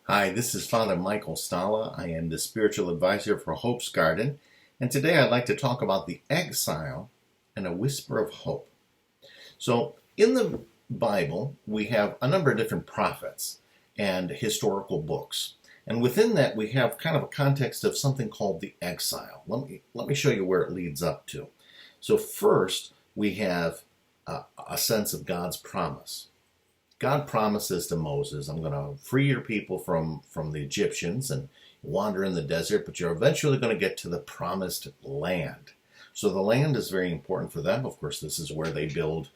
Hi, this is Father Michael Stala. I am the spiritual advisor for Hope's Garden, and today I'd like to talk about the exile and a whisper of hope. So, in the Bible, we have a number of different prophets and historical books. And within that, we have kind of a context of something called the exile. Let me show you where it leads up to. So, first, we have a sense of God's promise. God promises to Moses, I'm going to free your people from the Egyptians and wander in the desert, but you're eventually going to get to the promised land. So the land is very important for them. Of course, this is where they build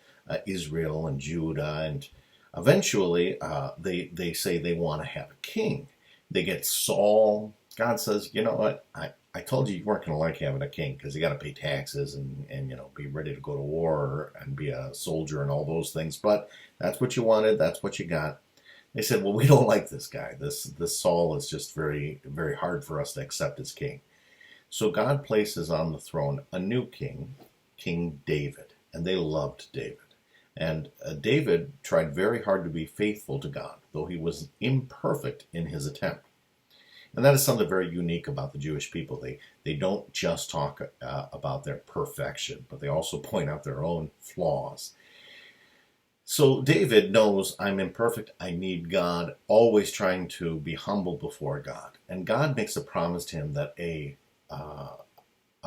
Israel and Judah, and eventually they say they want to have a king. They get Saul. God says, you know what, I told you weren't going to like having a king because you got to pay taxes and be ready to go to war and be a soldier and all those things. But that's what you wanted. That's what you got. They said, well, we don't like this guy. This Saul is just very, very hard for us to accept as king. So God places on the throne a new king, King David. And they loved David. And David tried very hard to be faithful to God, though he was imperfect in his attempt. And that is something very unique about the Jewish people. They don't just talk about their perfection, but they also point out their own flaws. So David knows, I'm imperfect, I need God, always trying to be humble before God. And God makes a promise to him that a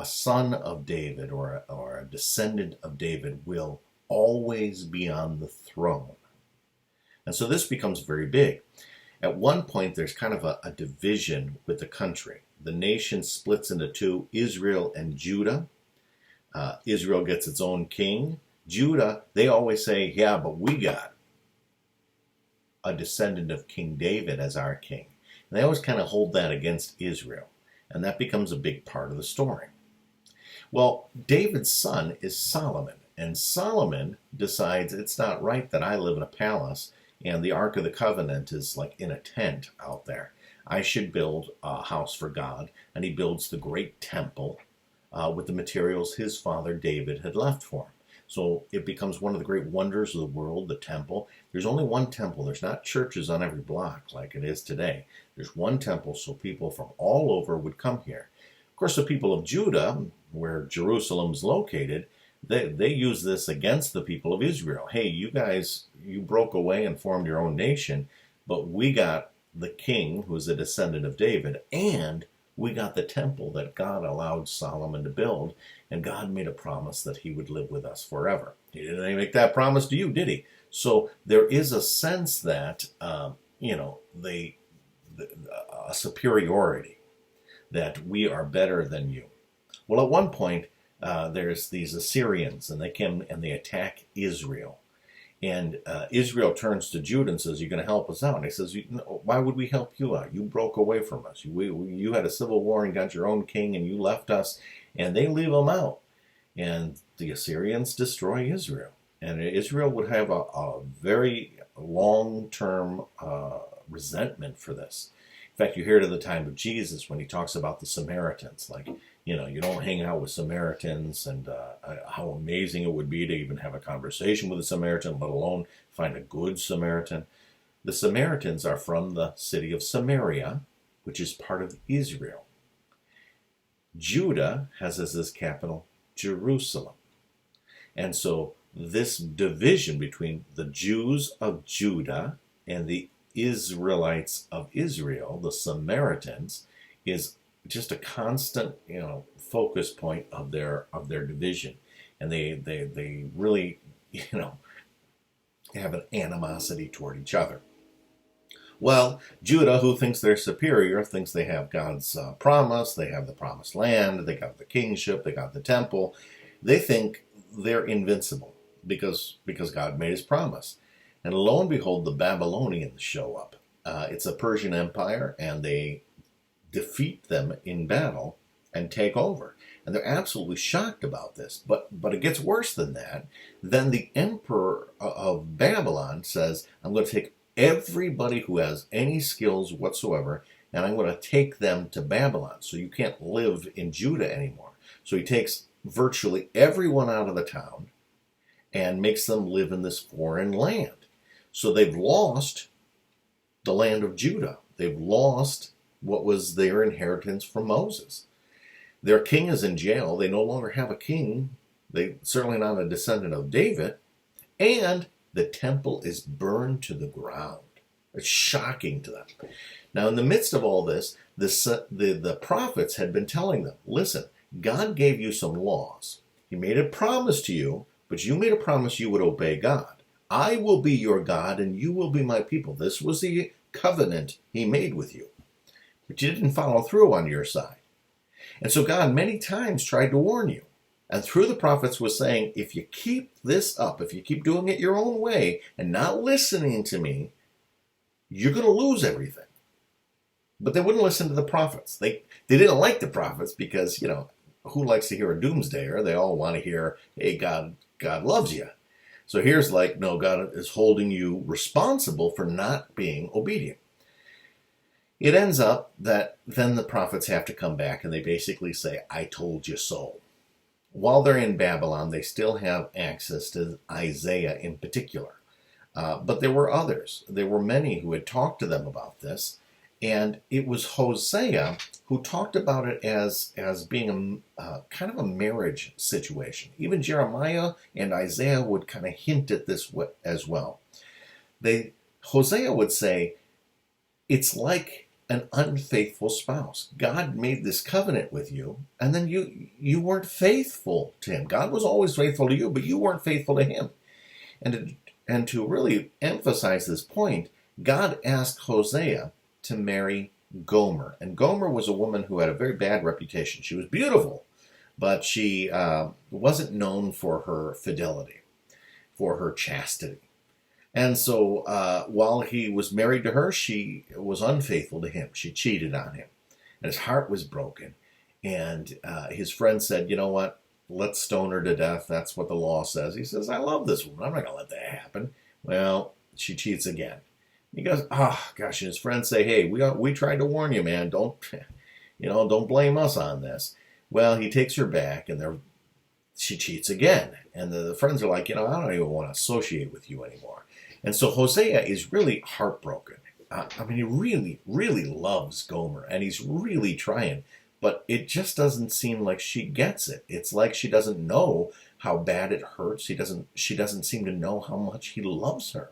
son of David or a descendant of David will always be on the throne. And so this becomes very big. At one point, there's kind of a division with the country. The nation splits into two, Israel and Judah. Israel gets its own king. Judah, they always say, yeah, but we got a descendant of King David as our king. And they always kind of hold that against Israel. And that becomes a big part of the story. Well, David's son is Solomon. And Solomon decides it's not right that I live in a palace and the Ark of the Covenant is like in a tent out there. I should build a house for God. And he builds the great temple with the materials his father David had left for him. So it becomes one of the great wonders of the world, the temple. There's only one temple. There's not churches on every block like it is today. There's one temple, so people from all over would come here. Of course, the people of Judah, where Jerusalem's located, they use this against the people of Israel. Hey, you guys, you broke away and formed your own nation, but we got the king who's a descendant of David, and we got the temple that God allowed Solomon to build, and God made a promise that he would live with us forever. He didn't make that promise to you, did he? So there is a sense that, a superiority, that we are better than you. Well, at one point, there's these Assyrians, and they come and they attack Israel. And Israel turns to Judah and says, you're going to help us out. And he says, why would we help you out? You broke away from us. You had a civil war and got your own king, and you left us. And they leave them out. And the Assyrians destroy Israel. And Israel would have a very long-term resentment for this. In fact, you hear it at the time of Jesus when he talks about the Samaritans, like, you don't hang out with Samaritans, and how amazing it would be to even have a conversation with a Samaritan, let alone find a good Samaritan. The Samaritans are from the city of Samaria, which is part of Israel. Judah has as its capital Jerusalem. And so this division between the Jews of Judah and the Israelites of Israel, the Samaritans, is just a constant, focus point of their division, and they really, have an animosity toward each other. Well, Judah, who thinks they're superior, thinks they have God's promise, they have the promised land, they got the kingship, they got the temple. They think they're invincible because God made his promise. And lo and behold, the Babylonians show up. It's a Persian empire, and they defeat them in battle and take over. And they're absolutely shocked about this. But it gets worse than that. Then the emperor of Babylon says, I'm going to take everybody who has any skills whatsoever, and I'm going to take them to Babylon. So you can't live in Judah anymore. So he takes virtually everyone out of the town and makes them live in this foreign land. So they've lost the land of Judah. They've lost what was their inheritance from Moses. Their king is in jail. They no longer have a king. They certainly not a descendant of David. And the temple is burned to the ground. It's shocking to them. Now, in the midst of all this, the prophets had been telling them, listen, God gave you some laws. He made a promise to you, but you made a promise you would obey God. I will be your God, and you will be my people. This was the covenant he made with you. But you didn't follow through on your side. And so God many times tried to warn you. And through the prophets was saying, if you keep this up, if you keep doing it your own way and not listening to me, you're going to lose everything. But they wouldn't listen to the prophets. They didn't like the prophets because, who likes to hear a doomsdayer? They all want to hear, hey, God loves you. So here's like, no, God is holding you responsible for not being obedient. It ends up that then the prophets have to come back and they basically say, I told you so. While they're in Babylon, they still have access to Isaiah in particular. But there were others. There were many who had talked to them about this. And it was Hosea who talked about it as being a kind of a marriage situation. Even Jeremiah and Isaiah would kind of hint at this as well. Hosea would say, it's like an unfaithful spouse. God made this covenant with you, and then you weren't faithful to him. God was always faithful to you, but you weren't faithful to him. And to really emphasize this point, God asked Hosea to marry Gomer. And Gomer was a woman who had a very bad reputation. She was beautiful, but she wasn't known for her fidelity, for her chastity. And so while he was married to her, she was unfaithful to him. She cheated on him. And his heart was broken. And his friend said, you know what? Let's stone her to death. That's what the law says. He says, I love this woman. I'm not going to let that happen. Well, she cheats again. He goes, gosh. And his friends say, hey, we tried to warn you, man. Don't blame us on this. Well, he takes her back, and she cheats again. And the friends are like, I don't even want to associate with you anymore. And so Hosea is really heartbroken. He really, really loves Gomer, and he's really trying. But it just doesn't seem like she gets it. It's like she doesn't know how bad it hurts. She doesn't seem to know how much he loves her.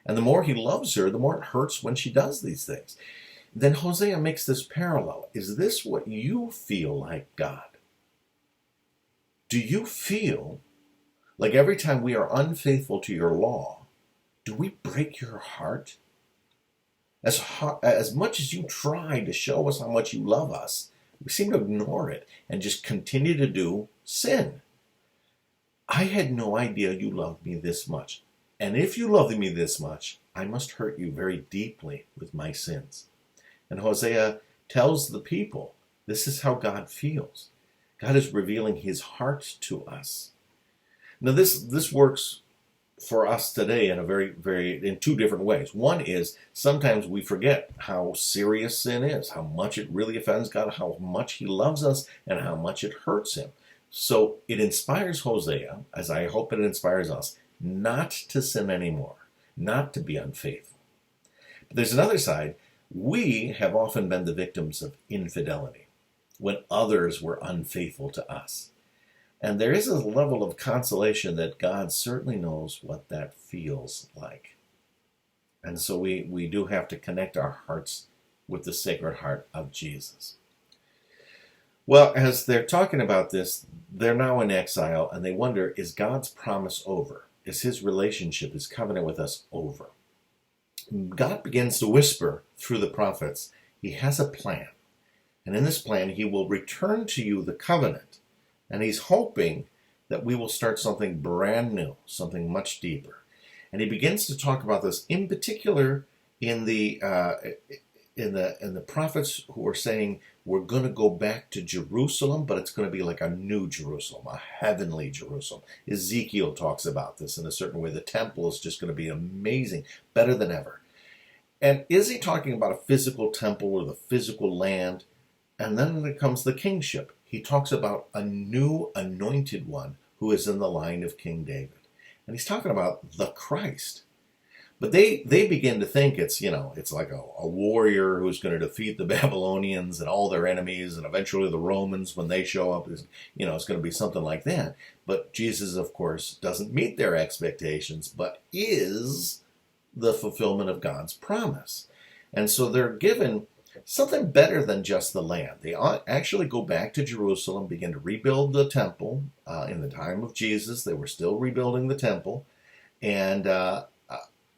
And the more he loves her, the more it hurts when she does these things. Then Hosea makes this parallel. Is this what you feel like, God? Do you feel like every time we are unfaithful to your law, do we break your heart? As much as you try to show us how much you love us, we seem to ignore it and just continue to do sin. I had no idea you loved me this much. And if you love me this much, I must hurt you very deeply with my sins. And Hosea tells the people, this is how God feels. God is revealing his heart to us. Now this works for us today in in two different ways. One is sometimes we forget how serious sin is, how much it really offends God, how much he loves us, and how much it hurts him. So it inspires Hosea, as I hope it inspires us, not to sin anymore, not to be unfaithful. But there's another side. We have often been the victims of infidelity when others were unfaithful to us. And there is a level of consolation that God certainly knows what that feels like. And so we do have to connect our hearts with the Sacred Heart of Jesus. Well, as they're talking about this, they're now in exile, and they wonder, is God's promise over? Is his relationship, his covenant with us over? God begins to whisper through the prophets, he has a plan. And in this plan, he will return to you the covenant. And he's hoping that we will start something brand new, something much deeper. And he begins to talk about this, in particular, in the prophets who are saying we're going to go back to Jerusalem, but it's going to be like a new Jerusalem, a heavenly Jerusalem. Ezekiel talks about this in a certain way. The temple is just going to be amazing, better than ever. And is he talking about a physical temple or the physical land? And then there comes the kingship. He talks about a new anointed one who is in the line of King David. And he's talking about the Christ. But they begin to think it's like a warrior who's going to defeat the Babylonians and all their enemies, and eventually the Romans when they show up it's going to be something like that. But Jesus, of course, doesn't meet their expectations, but is the fulfillment of God's promise. And so they're given something better than just the land. They actually go back to Jerusalem, begin to rebuild the temple. In the time of Jesus, they were still rebuilding the temple. And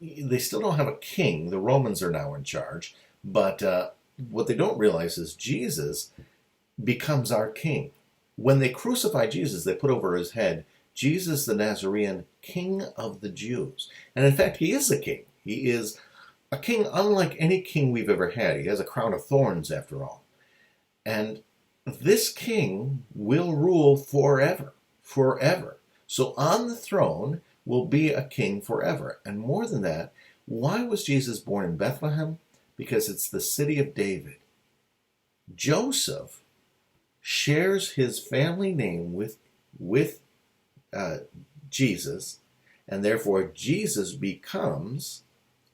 they still don't have a king. The Romans are now in charge. But what they don't realize is Jesus becomes our king. When they crucify Jesus, they put over his head, Jesus the Nazarene, King of the Jews. And in fact, he is a king. He is a king unlike any king we've ever had. He has a crown of thorns, after all. And this king will rule forever, forever. So on the throne will be a king forever. And more than that, why was Jesus born in Bethlehem? Because it's the city of David. Joseph shares his family name with Jesus, and therefore Jesus becomes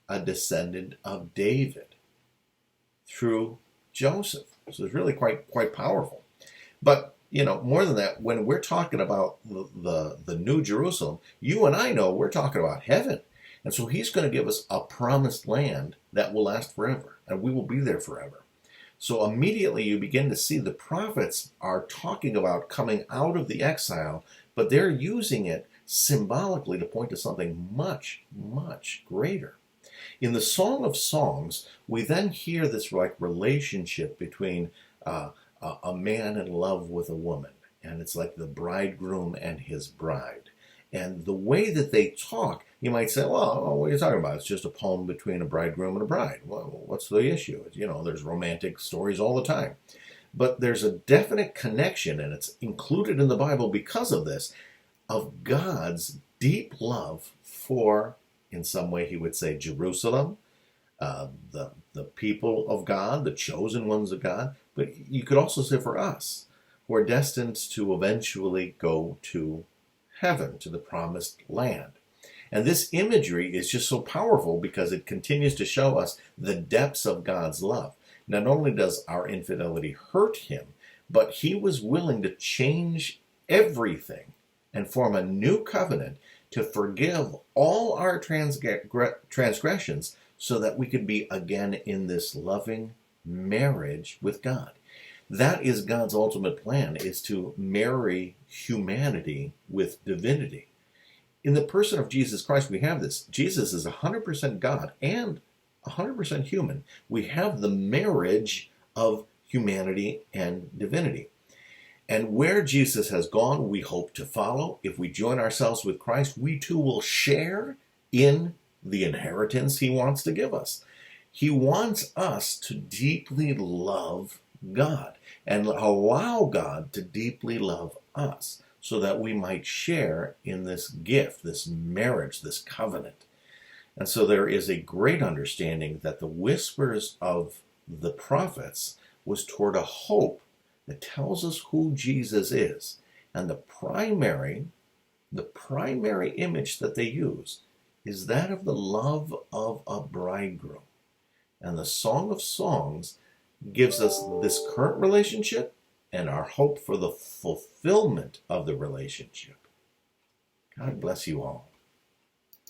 a descendant of David through Joseph. So it's really quite powerful. But more than that, when we're talking about the New Jerusalem, you and I know we're talking about heaven. And so he's going to give us a promised land that will last forever, and we will be there forever. So immediately you begin to see the prophets are talking about coming out of the exile, but they're using it symbolically to point to something much, much greater. In the Song of Songs, we then hear this relationship between a man in love with a woman, and it's like the bridegroom and his bride. And the way that they talk, you might say, well, what are you talking about? It's just a poem between a bridegroom and a bride. Well, what's the issue? There's romantic stories all the time. But there's a definite connection, and it's included in the Bible because of this, of God's deep love for, in some way he would say, Jerusalem, the people of God, the chosen ones of God. But you could also say for us, who are destined to eventually go to heaven, to the promised land. And this imagery is just so powerful because it continues to show us the depths of God's love. Not only does our infidelity hurt him, but he was willing to change everything and form a new covenant to forgive all our transgressions so that we could be again in this loving marriage with God. That is God's ultimate plan, is to marry humanity with divinity. In the person of Jesus Christ, we have this. Jesus is 100% God and 100% human. We have the marriage of humanity and divinity. And where Jesus has gone, we hope to follow. If we join ourselves with Christ, we too will share in the inheritance he wants to give us. He wants us to deeply love God and allow God to deeply love us so that we might share in this gift, this marriage, this covenant. And so there is a great understanding that the whispers of the prophets was toward a hope that tells us who Jesus is. And the primary image that they use is that of the love of a bridegroom. And the Song of Songs gives us this current relationship and our hope for the fulfillment of the relationship. God bless you all.